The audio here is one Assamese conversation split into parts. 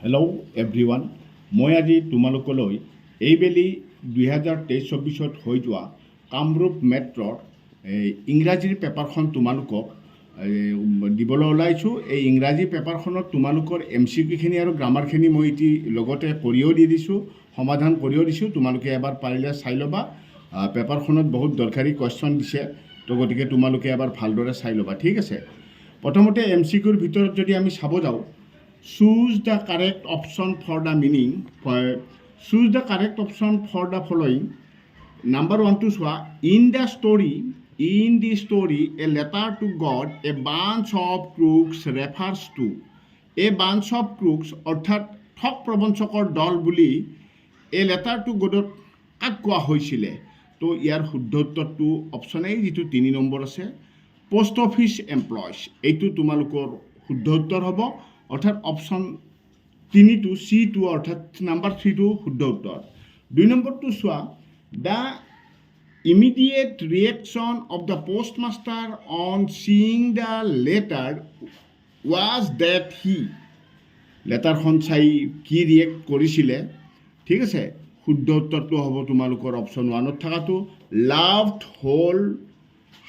হেল্ল' এভৰিৱান, মই আজি তোমালোকলৈ এইবেলি 2023-24 হৈ যোৱা কামৰূপ মেট্ৰৰ ইংৰাজীৰ পেপাৰখন তোমালোকক দিবলৈ ওলাইছোঁ। এই ইংৰাজী পেপাৰখনত তোমালোকৰ MCQ আৰু গ্ৰামাৰখিনি মই লগতে কৰিও দি দিছোঁ, সমাধান কৰিও দিছোঁ। তোমালোকে এবাৰ পাৰিলে চাই ল'বা। পেপাৰখনত বহুত দৰকাৰী কুৱেশ্যন দিছে, তো গতিকে তোমালোকে এবাৰ ভালদৰে চাই ল'বা, ঠিক আছে। প্ৰথমতে MCQৰ ভিতৰত যদি আমি চাব যাওঁ, choose the correct option for the meaning. Choose the correct option for the following. Number 1 to choose. In the story, a letter to God, a bunch of crooks refers to. A bunch of crooks অৰ্থাৎ ঠগ প্ৰবঞ্চকৰ দল বুলি এই লেটাৰ টু গডত কাক কোৱা হৈছিলে? তো ইয়াৰ শুদ্ধ উত্তৰটো অপশ্যন এ, যিটো 3 নম্বৰ আছে, পোষ্ট অফিচ এমপ্লয়িজ। এইটো তোমালোকৰ শুদ্ধ উত্তৰ হ'ব। অৰ্থাৎ অপশ্যন 3টো C2 অৰ্থাৎ নাম্বাৰ 3টো শুদ্ধ উত্তৰ। 2 নম্বৰটো চোৱা, the immediate reaction of the postmaster on seeing the letter was that he লেটাৰখন চাই কি ৰিয়েক্ট কৰিছিলে? ঠিক আছে, শুদ্ধ উত্তৰটো হ'ব তোমালোকৰ অপশ্যন 1ত থকাটো লাভড হোল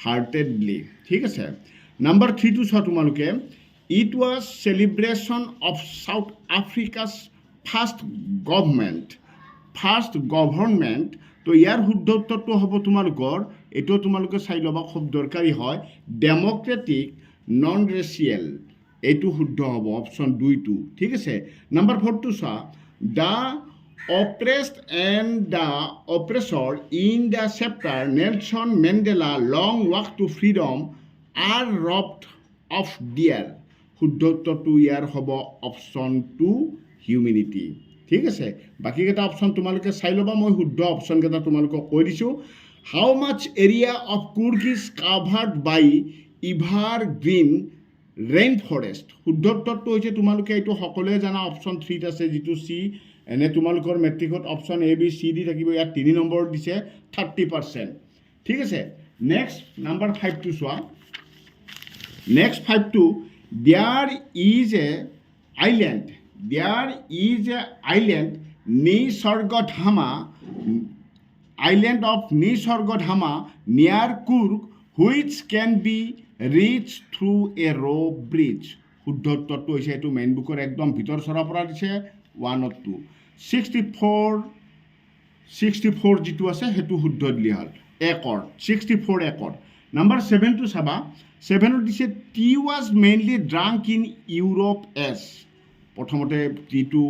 হাৰ্টেডলি। ঠিক আছে। নাম্বাৰ 3টো চোৱা তোমালোকে, it was celebration of South Africa's first government. তো ইয়াৰ শুদ্ধ উত্তৰটো হ'ব তোমালোকৰ, এইটো তোমালোকে চাই ল'বা, খুব দৰকাৰী হয়, ডেম'ক্ৰেটিক নন ৰেচিয়েল। এইটো শুদ্ধ হ'ব অপশ্যন 2টো। ঠিক আছে। নাম্বাৰ 4টো চোৱা, the oppressed and the oppressor in the chapter Nelson Mandela long walk to freedom are robbed of dear. শুদ্ধ উত্তৰটো ইয়াৰ হ'ব অপশ্যন 2 হিউমেনিটি। ঠিক আছে। বাকীকেইটা অপশ্যন তোমালোকে চাই ল'বা, মই শুদ্ধ অপশ্যনকেইটা তোমালোকক কৈ দিছোঁ। How much area of Coorg is covered by evergreen rain forest? শুদ্ধ উত্তৰটো হৈছে, তোমালোকে এইটো সকলোৱে জানা, অপশ্যন 3ত আছে, যিটো চি। এনে তোমালোকৰ মেট্ৰিকত অপশ্যন ABCD থাকিব। ইয়াত 3 নম্বৰত দিছে 30%। ঠিক আছে। নেক্সট নাম্বাৰ 5টো চোৱা। নেক্সট 5টো, there is a island island of Nisargadhama near Coorg which can be reach through a rope bridge. শুদ্ধ উত্তৰটো হৈছে, এইটো মেইন বুকৰ একদম ভিতৰ চৰাৰ পৰা দিছে 1ত 64 যিটো আছে সেইটো শুদ্ধ দিলে হ'ল, একৰ্ড 64 একৰ্ড। নাম্বাৰ 7টো চাবা। 7ত দিছে T was mainly drunk in Europe S. প্ৰথমতে টিটো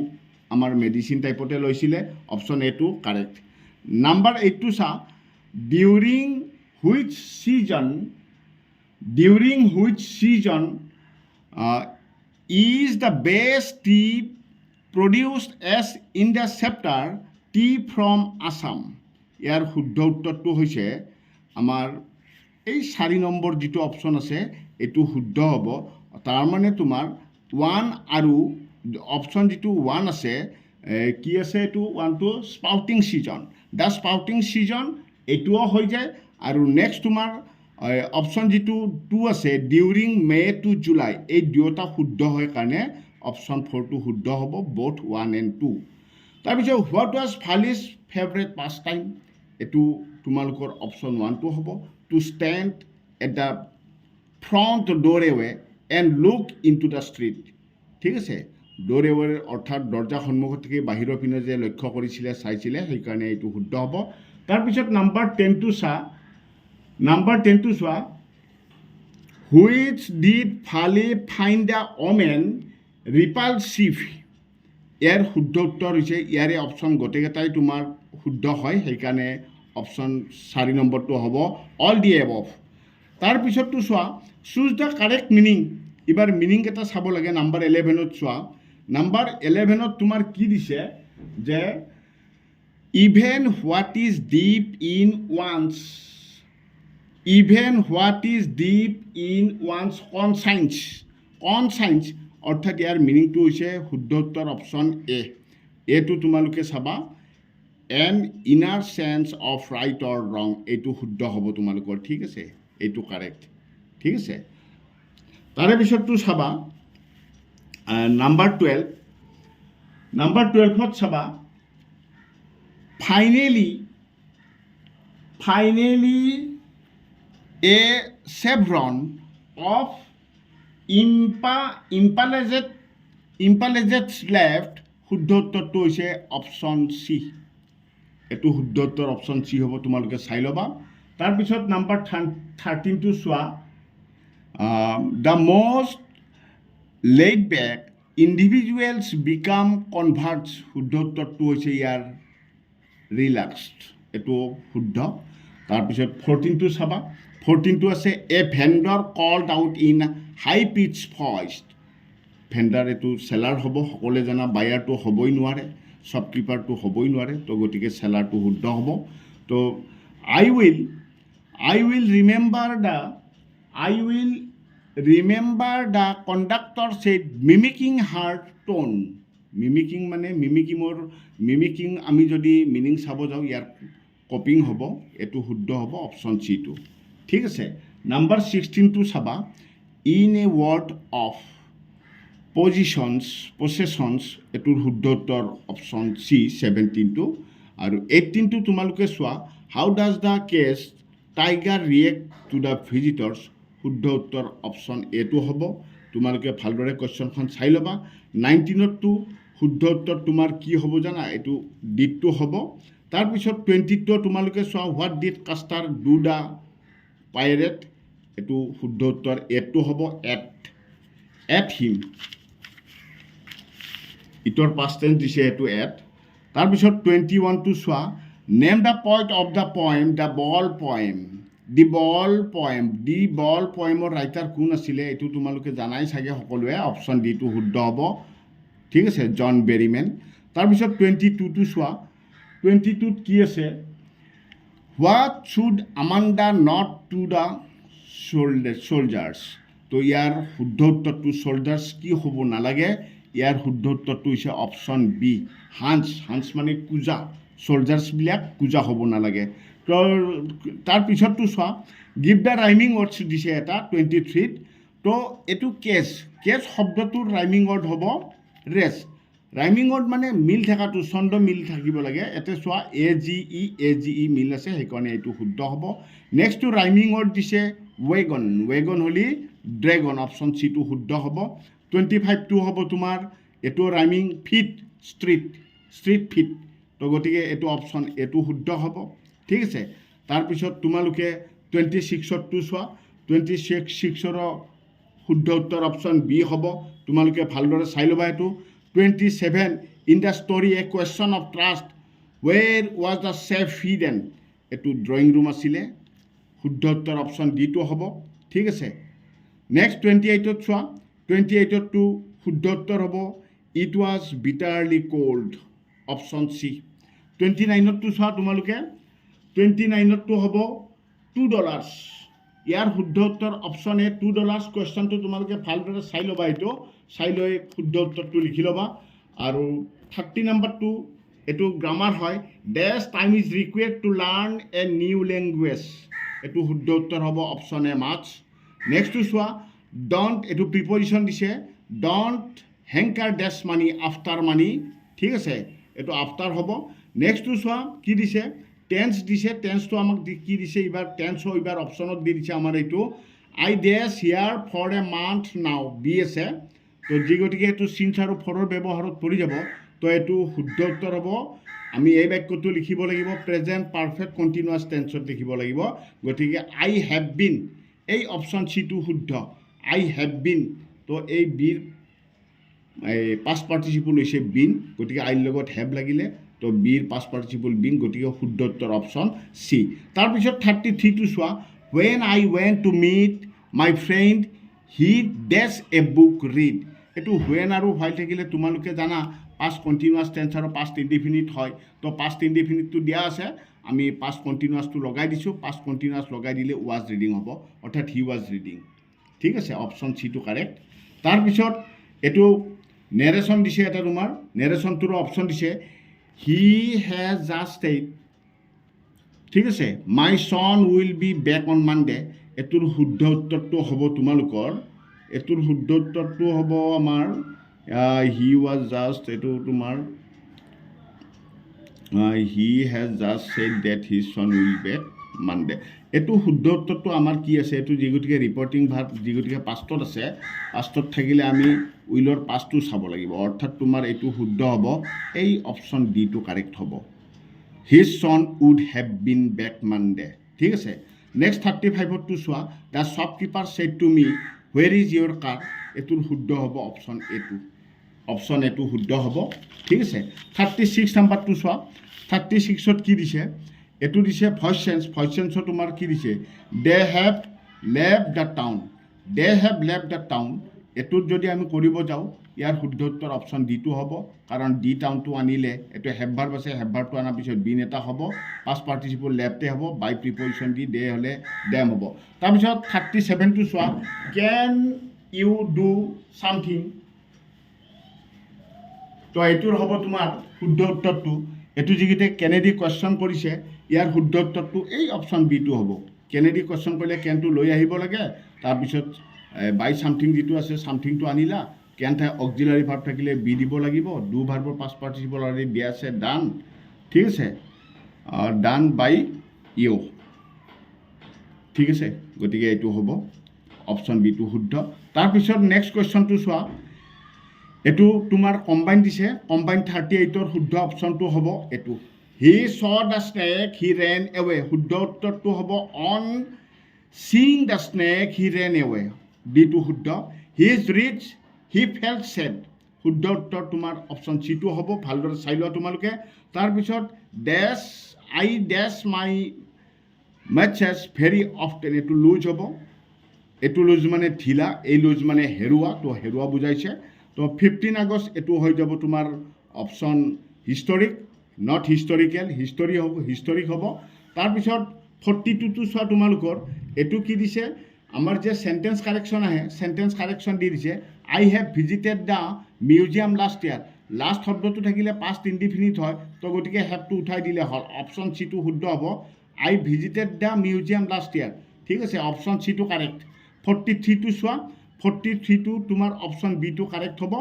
আমাৰ মেডিচিন টাইপতে লৈছিলে, অপশ্যন এটো কাৰেক্ট। নাম্বাৰ 8টো চা, during which season is the best T produced as in the chapter tea from Assam. ইয়াৰ শুদ্ধ উত্তৰটো হৈছে আমাৰ এই 4 নম্বৰ যিটো অপশ্যন আছে, এইটো শুদ্ধ হ'ব। তাৰমানে তোমাৰ 1 আৰু অপশ্যন যিটো 1 আছে, কি আছে এইটো 1টো স্পাউটিং ছিজন, দ্য স্পাউটিং ছিজন, এইটোও হৈ যায়। আৰু নেক্সট তোমাৰ অপশ্যন যিটো 2 আছে, ডিউৰিং মে' টু জুলাই, এই দুয়োটা শুদ্ধ হয় কাৰণে অপশ্যন 4টো শুদ্ধ হ'ব, বোথ 1 and 2। তাৰপিছত what was Phyllis favourite pastime? এইটো তোমালোকৰ অপশ্যন 1টো হ'ব, to stand at the front doorway and look in to the street. ঠিক আছে। ড'ৰৱেৰ অৰ্থাৎ দৰ্জা সন্মুখত থাকি বাহিৰৰ পিনে যে লক্ষ্য কৰিছিলে, চাইছিলে, সেইকাৰণে এইটো শুদ্ধ হ'ব। তাৰপিছত নাম্বাৰ 10টো চোৱা, হুইচ ডিড ফালি ফাইণ্ড দ্য ওমেন ৰিপালচিভ? ইয়াৰ শুদ্ধ উত্তৰ হৈছে, ইয়াৰে অপশ্যন গোটেইকেইটাই তোমাৰ শুদ্ধ হয়, সেইকাৰণে অপশ্যন 4 নম্বৰটো হ'ব অল দি এবভ। তাৰপিছতটো চোৱা, চুজ দ্য কাৰেক্ট মিনিং। এইবাৰ মিনিংকেইটা চাব লাগে। নাম্বাৰ 11ত চোৱা। নাম্বাৰ 11ত তোমাৰ কি দিছে, যে even what is deep in one's conscience অৰ্থাৎ ইয়াৰ মিনিংটো হৈছে শুদ্ধ উত্তৰ অপশ্যন এ। এইটো তোমালোকে চাবা, an inner sense of right or wrong, এইটো শুদ্ধ হ'ব তোমালোকৰ। ঠিক আছে, এইটো কাৰেক্ট। ঠিক আছে। তাৰে পিছতটো চাবা নাম্বাৰ 12, নাম্বাৰ 12ত চাবা ফাইনেলি এ চেভৰন অফ ইম্পালেজেটছ লেফ্ট শুদ্ধ উত্তৰটো হৈছে অপশ্যন চি এইটো শুদ্ধ উত্তৰ অপশ্যন চি হ'ব তোমালোকে চাই ল'বা তাৰপিছত নাম্বাৰ 13টো চোৱা the most laid back individuals become converts শুদ্ধ উত্তৰটো হৈছে ইয়াৰ ৰিলেক্সড এইটো শুদ্ধ তাৰপিছত 14টো চাবা 14টো আছে a vendor called out in high pitch voice vendor এইটো চেলাৰ হ'ব সকলোৱে জানা বায়াৰটো হ'বই নোৱাৰে শ্বপকিপাৰটো হ'বই নোৱাৰে তো গতিকে চেলাৰটো শুদ্ধ হ'ব তো I will remember the conductor said mimicking her tone mimicking মানে মিমিকিং আমি যদি মিনিং চাব যাওঁ ইয়াৰ কপিং হ'ব এইটো শুদ্ধ হ'ব অপশ্যন চিটো ঠিক আছে নাম্বাৰ 16টো চাবা ইন এ ৱৰ্ড অফ পজেশ্যনছ এইটোৰ শুদ্ধ উত্তৰ অপশ্যন চি 17টো আৰু 18টো তোমালোকে চোৱা how does the cage tiger react to the visitors শুদ্ধ উত্তৰ অপশ্যন এটো হ'ব তোমালোকে ভালদৰে কুৱেশ্যনখন চাই ল'বা 19টো শুদ্ধ উত্তৰ তোমাৰ কি হ'ব জানা এইটো ডিটটো হ'ব তাৰপিছত 20টো তোমালোকে চোৱা what did caster do the pirate এইটো শুদ্ধ উত্তৰ এটো হ'ব এট হিম ইটোৰ পাষ্ট টেন্স দিছে এইটো এট তাৰপিছত 21টো চোৱা name the point of the poem the ball পয়েমৰ ৰাইটাৰ কোন আছিলে এইটো তোমালোকে জানাই চাগে সকলোৱে অপশ্যন ডিটো শুদ্ধ হ'ব ঠিক আছে জন বেৰিমেন তাৰপিছত 22টো চোৱা 22ত কি আছে what should Amanda not to the soldiers তো ইয়াৰ শুদ্ধ উত্তৰটো চলজাৰ্ছ কি হ'ব নালাগে ইয়াৰ শুদ্ধ উত্তৰটো হৈছে অপশ্যন বি হাঞ্চ মানে কুজা চলজাৰ্ছবিলাক কুজা হ'ব নালাগে তো তাৰপিছতটো চোৱা গিভ দ্য ৰাইমিং ৱৰ্ডছ দিছে এটা 23ত তো এইটো কেচ শব্দটোৰ ৰাইমিং ৱৰ্ড হ'ব ৰেচ ৰাইমিং ৱৰ্ড মানে মিল থকাটো ছন্দ মিল থাকিব লাগে ইয়াতে চোৱা এ জি ই মিল আছে সেইকাৰণে এইটো শুদ্ধ হ'ব নেক্সটটো ৰাইমিং ৱৰ্ড দিছে ৱেগন হ'লি ড্ৰেগন অপশ্যন চিটো শুদ্ধ হ'ব 25টো হ'ব তোমাৰ এইটো ৰাইমিং ফিট ষ্ট্ৰীট ফিট তো গতিকে এইটো অপশ্যন এইটো শুদ্ধ হ'ব ঠিক আছে তাৰপিছত তোমালোকে 26টো চোৱা 26ৰ শুদ্ধ উত্তৰ অপশ্যন বি হ'ব তোমালোকে ভালদৰে চাই ল'বা এইটো 27 in the story a question of trust where was the safe hidden এইটো ড্ৰয়িং ৰুম আছিলে শুদ্ধ উত্তৰ অপশ্যন ডিটো হ'ব ঠিক আছে নেক্সট 28ত চোৱা 28তটো শুদ্ধ উত্তৰ হ'ব it was bitterly cold option C 29তটো চোৱা তোমালোকে 29তটো হ'ব $2 ইয়াৰ শুদ্ধ উত্তৰ অপশ্যন এ $2 কুৱেশ্যনটো তোমালোকে ভালদৰে চাই ল'বা এইটো চাই লৈ শুদ্ধ উত্তৰটো লিখি ল'বা আৰু 30 নম্বৰটো এইটো গ্ৰামাৰ হয় dash time is required to learn a new language এইটো শুদ্ধ উত্তৰ হ'ব অপশ্যন এ মাছ নেক্সটটো চোৱা ডণ্ট এইটো প্ৰিপজিশ্যন দিছে ডণ্ট হেংকাৰ ডেছ মানি আফটাৰ মানি ঠিক আছে এইটো আফটাৰ হ'ব নেক্সটটো চোৱা কি দিছে টেন্স দিছে টেন্সটো আমাক কি দিছে এইবাৰ টেন্সো এইবাৰ অপশ্যনত দি দিছে আমাৰ এইটো আই ডেছ here for a month now বি আছে তো যি গতিকে এইটো চিন্স আৰু ফৰৰ ব্যৱহাৰত পৰি যাব তো এইটো শুদ্ধ উত্তৰ হ'ব আমি এই বাক্যটো লিখিব লাগিব প্ৰেজেণ্ট পাৰফেক্ট কণ্টিনিউৱাছ টেন্সত লিখিব লাগিব গতিকে আই হেভ বিন এই অপশ্যন চিটো শুদ্ধ আই হেভ বিন তো এই বিৰ পাষ্ট পাৰ্টিচিপল হৈছে বিন গতিকে আইৰ লগত হেভ লাগিলে তো বিৰ পাষ্ট পাৰ্টিচিপল বিন গতিকে শুদ্ধ উত্তৰ অপশ্যন চি তাৰপিছত 33টো চোৱা when I went to meet my friend he ডেছ এ বুক ৰিড এইটো ৱেন আৰু হোৱাই থাকিলে তোমালোকে জানা পাষ্ট কণ্টিনিউৱাছ টেন্স আৰু পাষ্ট ইনডিফিনিট হয় তো পাষ্ট ইনডিফিনিটটো দিয়া আছে আমি পাষ্ট কণ্টিনিউৱাছটো লগাই দিছোঁ পাষ্ট কণ্টিনিউৱাছ লগাই দিলে ৱাজ ৰিডিং হ'ব অৰ্থাৎ হি ৱাজ ৰিডিং ঠিক আছে অপশ্যন চিটো কাৰেক্ট তাৰপিছত এইটো নেৰেশ্যন দিছে এটা তোমাৰ নেৰেশ্যনটোৰো অপশ্যন দিছে হি হেজ জাষ্ট এইট ঠিক আছে my son will be back on Monday এইটোৰ শুদ্ধ উত্তৰটো হ'ব তোমালোকৰ এইটোৰ শুদ্ধ উত্তৰটো হ'ব আমাৰ হি ৱাজ জাষ্ট এইটো তোমাৰ he has just said that his son will back Monday. এইটো শুদ্ধ উত্তৰটো আমাৰ কি আছে, এইটো যি গতিকে ৰিপৰ্টিং ভাৰ্ব যি গতিকে পাষ্টত আছে, পাষ্টত থাকিলে আমি উইলৰ পাষ্টটো চাব লাগিব, অৰ্থাৎ তোমাৰ এইটো শুদ্ধ হ'ব, এই অপশ্যন ডিটো কাৰেক্ট হ'ব। His son would have been back Monday. ঠিক আছে, নেক্সট 35টো চোৱা, the shopkeeper said to me where is your car. এইটোৰ শুদ্ধ হ'ব অপশ্যন এটো, অপশ্যন এটো শুদ্ধ হ'ব। ঠিক আছে, 36 নাম্বাৰটো চোৱা, 36ত কি দিছে, এইটো দিছে ভইচ চেঞ্জ। ভইচ চেঞ্জত তোমাৰ কি দিছে, they have left the town, they have left the town. এইটোত যদি আমি কৰিব যাওঁ, ইয়াৰ শুদ্ধ উত্তৰ অপশ্যন ডিটো হ'ব, কাৰণ ডি টাউনটো আনিলে এইটো হেভ ভাৰ্ব আছে, হেভ ভাৰ্বটো অনাৰ পিছত বিন এটা হ'ব, পাষ্ট পাৰ্টিচিপল লেফ্টে হ'ব, বাই প্ৰিপজিশ্যন দি দে হ'লে ডেম হ'ব। তাৰপিছত 37টো চোৱা, কেন ইউ ডু ছামথিং। তো এইটোৰ হ'ব তোমাৰ শুদ্ধ উত্তৰটো, এইটো যিকেইটা কেনেডি কুৱেশ্যন কৰিছে, ইয়াৰ শুদ্ধ উত্তৰটো এই অপশ্যন বিটো হ'ব। কেনেডি কুৱেশ্যন কৰিলে কেনটো লৈ আহিব লাগে, তাৰপিছত বাই ছামথিং যিটো আছে, ছামথিংটো আনিলা, কেন ঠাই অক্সিলাৰী ভাৰ্ব থাকিলে বি দিব লাগিব, ডু ভাৰ্বৰ পাষ্ট পাৰ্টিচিপল অলৰেডি দিয়া আছে, ডান। ঠিক আছে, ডান বাই ইউ। ঠিক আছে, গতিকে এইটো হ'ব অপশ্যন বিটো শুদ্ধ। তাৰপিছত নেক্সট কুৱেশ্যনটো চোৱা, এইটো তোমাৰ কম্বাইন দিছে, কম্বাইন 38ৰ শুদ্ধ অপশ্যনটো হ'ব এইটো, he saw the snake he ran away. শুদ্ধ উত্তৰটো হ'ব on seeing the snake he ran away, ditto শুদ্ধ। He is rich he felt sad. শুদ্ধ উত্তৰ তোমাৰ অপশ্যন চিটো হ'ব, ভালদৰে চাই লোৱা তোমালোকে। তাৰপিছত dash I dash my matches very often, এইটো লুজ হ'ব, এইটো লুজ মানে ঢিলা, এই লুজ মানে হেৰুৱা, তো হেৰুৱা বুজাইছে। তো 15 আগষ্ট এইটো হৈ যাব তোমাৰ option historic, not historical, history হ'ব, হিষ্টৰিক হ'ব। তাৰপিছত 42টো চোৱা তোমালোকৰ, এইটো কি দিছে, আমাৰ যে চেণ্টেন্স কাৰেকশ্যন আহে, চেণ্টেন্স কাৰেকশ্যন দি দিছে, I have visited the museum last year. Last শব্দটো থাকিলে পাষ্ট ইনডিফিনিট হয়, তো গতিকে হেভটো উঠাই দিলে হ'ল, অপশ্যন চিটো শুদ্ধ হ'ব, I visited the museum last year. ঠিক আছে, অপশ্যন চিটো কাৰেক্ট। 43টো চোৱা, 43টো তোমাৰ অপশ্যন বিটো কাৰেক্ট হ'ব।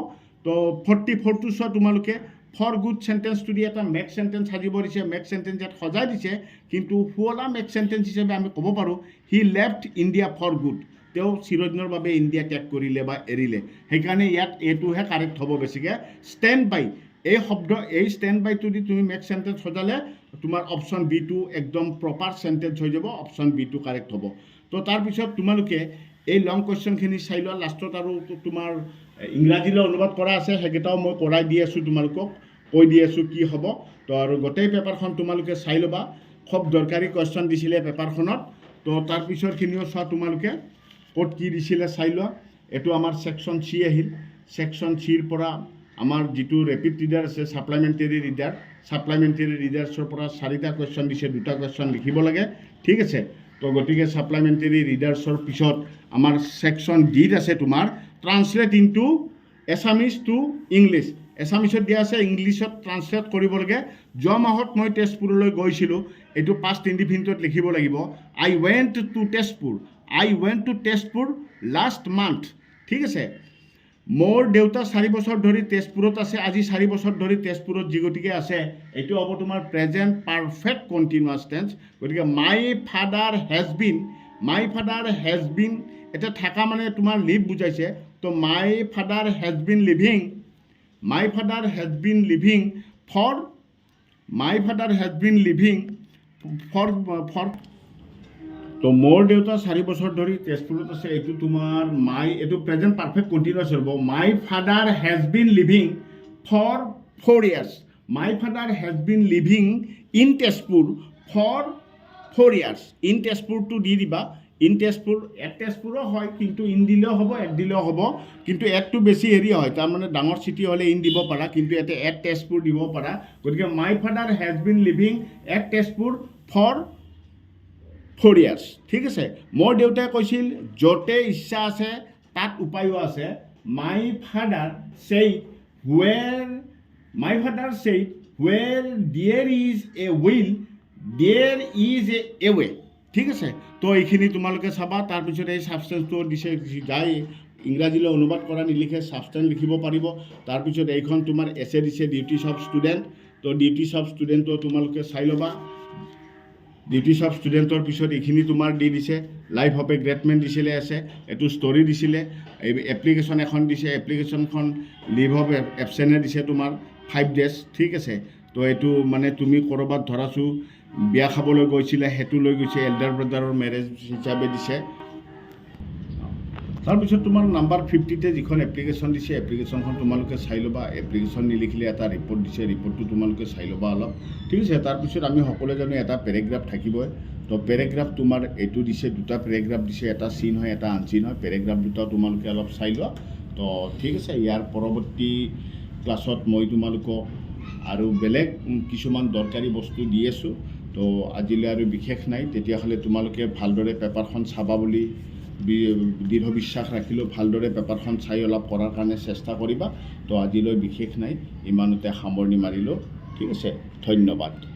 তো 44টো চোৱা তোমালোকে, ফৰ গুড চেণ্টেন্সটো দি এটা মেক চেণ্টেন্স সাজিব দিছে, মেক চেণ্টেন্স ইয়াত সজাই দিছে, কিন্তু শুৱলা মেক চেণ্টেন্স হিচাপে আমি ক'ব পাৰোঁ, হি লেফ্ট ইণ্ডিয়া ফৰ গুড। তেওঁ চিৰদিনৰ বাবে ইণ্ডিয়া ত্যাগ কৰিলে বা এৰিলে, সেইকাৰণে ইয়াত এইটোহে কাৰেক্ট হ'ব বেছিকৈ। ষ্টেণ্ড বাই, এই শব্দ, এই ষ্টেণ্ড বাইটো দি তুমি মেক চেণ্টেন্স সজালে তোমাৰ অপশ্যন বিটো একদম প্ৰপাৰ চেণ্টেন্স হৈ যাব, অপশ্যন বিটো কাৰেক্ট হ'ব। তো তাৰপিছত তোমালোকে এই লং কুৱেশ্যনখিনি চাই লোৱা, লাষ্টত আৰু তোমাৰ ইংৰাজীলৈ অনুবাদ কৰা আছে, সেইকেইটাও মই কৰাই দি আছোঁ তোমালোকক, কৈ দি আছোঁ কি হ'ব। তো আৰু গোটেই পেপাৰখন তোমালোকে চাই ল'বা, খুব দৰকাৰী কুৱেশ্যন দিছিলে পেপাৰখনত। তো তাৰপিছৰখিনিও চোৱা তোমালোকে, ক'ত কি দিছিলে চাই লোৱা। এইটো আমাৰ ছেকশ্যন চি আহিল, ছেকশ্যন চিৰ পৰা আমাৰ যিটো ৰেপিড ৰিডাৰ আছে, ছাপ্লিমেণ্টেৰী ৰিডাৰ, ছাপ্লিমেণ্টেৰী ৰিডাৰ্ছৰ পৰা 4টা কুৱেশ্যন দিছে, 2টা কুৱেশ্যন লিখিব লাগে। ঠিক আছে, তো গতিকে ছাপ্লিমেণ্টেৰী ৰিডাৰ্ছৰ পিছত আমাৰ ছেকশ্যন ডিত আছে তোমাৰ translate into Assamese to English. এছামিছত দিয়া আছে, ইংলিছত ট্ৰান্সলেট কৰিব লাগে। যোৱা মাহত মই তেজপুৰলৈ গৈছিলোঁ, এইটো পাষ্ট ইনডিফিনিটত লিখিব লাগিব, I went to Tezpur, I went to Tezpur last month. ঠিক আছে, মোৰ দেউতা 4 বছৰ ধৰি তেজপুৰত আছে, আজি 4 বছৰ ধৰি তেজপুৰত যি গতিকে আছে, এইটো হ'ব তোমাৰ প্ৰেজেণ্ট পাৰফেক্ট কণ্টিনিউৱাছ টেন্স। গতিকে my father has been, my father has been, এটা থাকা মানে তোমাৰ লিভ বুজাইছে, তো my father has been living, my father has been living for, my father has been living for, তো মোৰ দেউতা 4 বছৰ ধৰি তেজপুৰত আছে, এইটো তোমাৰ মাই, এইটো প্ৰেজেণ্ট পাৰফেক্ট কণ্টিনিউৱাছ হ'ব। My father has been living for 4 years, my father has been living in Tezpur for 4 years। In তেজপুৰটো দি দিবা, ইন তেজপুৰ, এক তেজপুৰো হয়, কিন্তু ইন দিলেও হ'ব, এক দিলেও হ'ব, কিন্তু একটো বেছি হেৰি হয়, তাৰমানে ডাঙৰ চিটি হ'লে ইন দিব পাৰা, কিন্তু ইয়াতে এক তেজপুৰ দিব পাৰা। গতিকে my father has been living এক তেজপুৰ ফৰ 4 years। ঠিক আছে, মোৰ দেউতাই কৈছিল য'তে ইচ্ছা আছে তাত উপায়ো আছে। My father said where, my father said where there is a will there is a way. ঠিক আছে, তো এইখিনি তোমালোকে চাবা। তাৰপিছত এই ছাবষ্টেন্সটো দিছে, যাই ইংৰাজীলৈ অনুবাদ কৰা নিলিখে ছাবষ্টেন্স লিখিব পাৰিব তাৰপিছত এইখন তোমাৰ এছে দিছে ডিউটিছ অফ ষ্টুডেণ্ট তো ডিউটিছ অফ ষ্টুডেণ্টটো তোমালোকে চাই ল'বা ডিউটিছ অফ ষ্টুডেণ্টৰ পিছত এইখিনি তোমাৰ দি দিছে life of a great man দিছিলে আছে এইটো ষ্টৰি দিছিলে এই এপ্লিকেশ্যন এখন দিছে এপ্লিকেশ্যনখন লিভ অফ এবচেণ্টে দিছে তোমাৰ 5 days ঠিক আছে তো এইটো মানে তুমি ক'ৰবাত ধৰাছোঁ বিয়া খাবলৈ গৈছিলে সেইটো লৈ গৈছে এল্ডাৰ ব্ৰাদাৰৰ মেৰেজ হিচাপে দিছে তাৰপিছত তোমাৰ নাম্বাৰ 50তে যিখন এপ্লিকেশ্যন দিছে এপ্লিকেশ্যনখন তোমালোকে চাই ল'বা এপ্লিকেশ্যন নিলিখিলে এটা ৰিপৰ্ট দিছে ৰিপৰ্টটো তোমালোকে চাই ল'বা অলপ ঠিক আছে তাৰপিছত আমি সকলোৱে জানো এটা পেৰেগ্ৰাফ থাকিবই তো পেৰেগ্ৰাফ তোমাৰ এইটো দিছে দুটা পেৰেগ্ৰাফ দিছে এটা চিন হয় এটা আনচিন হয় পেৰেগ্ৰাফ দুটা তোমালোকে অলপ চাই লোৱা তো ঠিক আছে ইয়াৰ পৰৱৰ্তী ক্লাছত মই তোমালোকক আৰু বেলেগ কিছুমান দৰকাৰী বস্তু দি আছোঁ তো আজিলৈ আৰু বিশেষ নাই তেতিয়াহ'লে তোমালোকে ভালদৰে পেপাৰখন চাবা বুলি দৃঢ় বিশ্বাস ৰাখিলোঁ ভালদৰে পেপাৰখন চাই অলপ কৰাৰ কাৰণে চেষ্টা কৰিবা তো আজিলৈ বিশেষ নাই ইমানতে সামৰণি মাৰিলোঁ ঠিক আছে ধন্যবাদ